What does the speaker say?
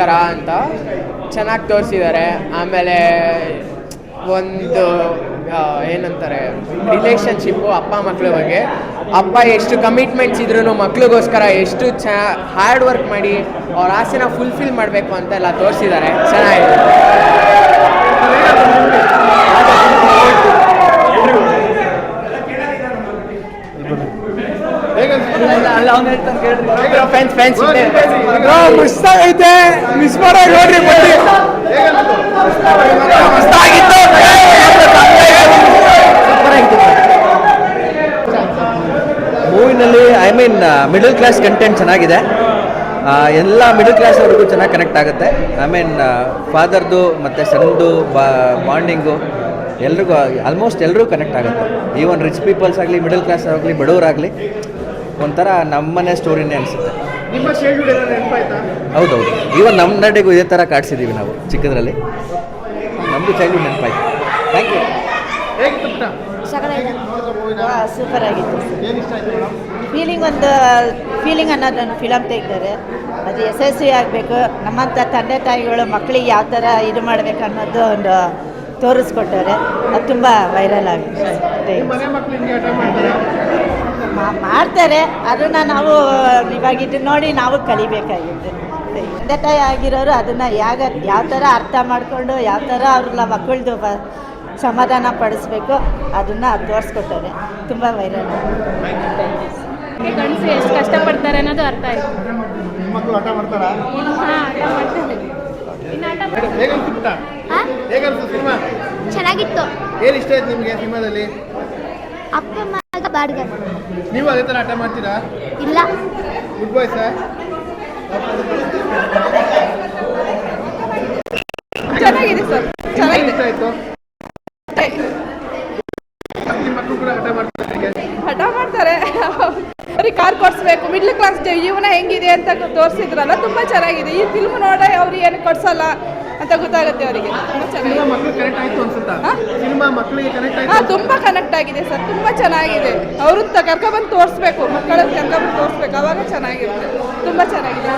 ಥರ ಅಂತ ಚೆನ್ನಾಗಿ ತೋರಿಸಿದ್ದಾರೆ. ಆಮೇಲೆ ಒಂದು ಏನಂತಾರೆ ರಿಲೇಷನ್ಶಿಪ್ಪು ಅಪ್ಪ ಮಕ್ಕಳ ಬಗ್ಗೆ. ಅಪ್ಪ ಎಷ್ಟು ಕಮಿಟ್ಮೆಂಟ್ಸ್ ಇದ್ರೂ ಮಕ್ಳಿಗೋಸ್ಕರ ಎಷ್ಟು ಹಾರ್ಡ್ ವರ್ಕ್ ಮಾಡಿ ಅವ್ರ ಆಸೆನ ಫುಲ್ಫಿಲ್ ಮಾಡಬೇಕು ಅಂತೆಲ್ಲ ತೋರಿಸಿದ್ದಾರೆ. ಚೆನ್ನಾಗಿದೆ. ಐತೆ ಮಿಸ್ ಮಾಡೋ ನೋಡ್ರಿ ಮೂವಿನಲ್ಲಿ ಮಿಡಲ್ ಕ್ಲಾಸ್ ಕಂಟೆಂಟ್ ಚೆನ್ನಾಗಿದೆ. ಎಲ್ಲ ಮಿಡಲ್ ಕ್ಲಾಸ್ ಅವ್ರಿಗೂ ಚೆನ್ನಾಗಿ ಕನೆಕ್ಟ್ ಆಗುತ್ತೆ. ಫಾದರ್ದು ಮತ್ತು ಸನ್ದು ಬಾಂಡಿಂಗು ಎಲ್ರಿಗೂ ಆಲ್ಮೋಸ್ಟ್ ಎಲ್ಲರೂ ಕನೆಕ್ಟ್ ಆಗುತ್ತೆ. ಈವನ್ ರಿಚ್ ಪೀಪಲ್ಸ್ ಆಗಲಿ, ಮಿಡಲ್ ಕ್ಲಾಸ್ ಆಗಲಿ, ಬಡವರಾಗಲಿ ಒಂಥರ ನಮ್ಮನೆ ಸ್ಟೋರಿನೇ ಅನಿಸುತ್ತೆ. ಹೌದೌದು, ಈವನ್ ನಮ್ಮ ನಡೆಗೂ ಇದೇ ಥರ ಕಾಡ್ಸಿದ್ದೀವಿ ನಾವು ಚಿಕ್ಕದ್ರಲ್ಲಿ. ನಮ್ಮದು ಚೈಲ್ಡ್ಹುಡ್ ನೆನಪಾಯ್ತು. Thank you. ಸೂಪರ್ ಆಗಿತ್ತು. ಫೀಲಿಂಗ್ ಅನ್ನೋದೊಂದು ಫಿಲಮ್ ತೆಗೆದಾರೆ. ಅದು ಯಶಸ್ವಿ ಆಗಬೇಕು. ನಮ್ಮಂಥ ತಂದೆ ತಾಯಿಗಳು ಮಕ್ಕಳಿಗೆ ಯಾವ ಥರ ಇದು ಮಾಡಬೇಕು ಅನ್ನೋದು ಒಂದು ತೋರಿಸ್ಕೊಟ್ಟವ್ರೆ. ಅದು ತುಂಬ ವೈರಲ್ ಆಗಿದೆ. ಮಾಡ್ತಾರೆ, ಅದನ್ನು ನಾವು ಇವಾಗ ಇದನ್ನ ನೋಡಿ ನಾವು ಕಲಿಬೇಕಾಗಿತ್ತು. ತಂದೆ ತಾಯಿ ಆಗಿರೋರು ಅದನ್ನು ಯಾವ ಥರ ಅರ್ಥ ಮಾಡಿಕೊಂಡು ಯಾವ ಥರ ಅವ್ರನ್ನ ಮಕ್ಕಳದು ಸಮಾಧಾನ ಪಡಿಸ್ಬೇಕು ಅದನ್ನು ತೋರಿಸ್ಕೊಟ್ಟವ್ರೆ. ತುಂಬ ವೈರಲ್. ಗಂಡಸು ಎಷ್ಟು ಕಷ್ಟಪಡ್ತಾರೆ ಅನ್ನೋದು ಅರ್ಥ ಆಯಿತು. ಮಕ್ಕಳು ಆಟ ಮಾಡ್ತಾರಾ? ಚೆನ್ನಾಗಿತ್ತು. ಏನು ಇಷ್ಟ ಆಯ್ತು ನಿಮಗೆ ಸಿನಿಮಾದಲ್ಲಿ? ಅಪ್ಪ ಮಗ ಬಾಡ್ಗ. ನೀವು ಅದೇ ಥರ ಆಟ ಮಾಡ್ತೀರಾ? ಇಲ್ಲ. Good boy sir. ಚೆನ್ನಾಗಿದೆ ಸರ್, ಚೆನ್ನಾಗಿದೆ. ಇಷ್ಟ ಆಯ್ತು. ನಿಮ್ಮ ಮಕ್ಕಳು ಕೂಡ ಆಟ ಮಾಡ್ತಾರೆ. ಅವ್ರಿಗೆ ಕಾರ್ ಕೊಡಿಸ್ಬೇಕು. ಮಿಡ್ಲ್ ಕ್ಲಾಸ್ ಜೀವನ ಹೆಂಗಿದೆ ಅಂತ ತೋರಿಸಿದ್ರಲ್ಲ, ತುಂಬ ಚೆನ್ನಾಗಿದೆ. ಈ ಫಿಲ್ಮ್ ನೋಡ ಅವ್ರು ಏನು ಕೊಡ್ಸಲ್ಲ ಅಂತ ಗೊತ್ತಾಗುತ್ತೆ ಅವರಿಗೆ. ಮಕ್ಕಳು ಕನೆಕ್ಟ್ ಆಯ್ತು ಅನ್ಸುತ್ತಾ? ಸಿನಿಮಾ ಮಕ್ಕಳಿಗೆ ಕನೆಕ್ಟ್ ಆಯ್ತು? ತುಂಬ ಕನೆಕ್ಟ್ ಆಗಿದೆ ಸರ್, ತುಂಬ ಚೆನ್ನಾಗಿದೆ. ಅವರು ಕರ್ಕೊಬಂದು ತೋರಿಸ್ಬೇಕು, ಮಕ್ಕಳನ್ನ ಕರ್ಕೊಬಂದು ತೋರಿಸ್ಬೇಕು, ಅವಾಗ ಚೆನ್ನಾಗಿರುತ್ತೆ. ತುಂಬ ಚೆನ್ನಾಗಿದೆ.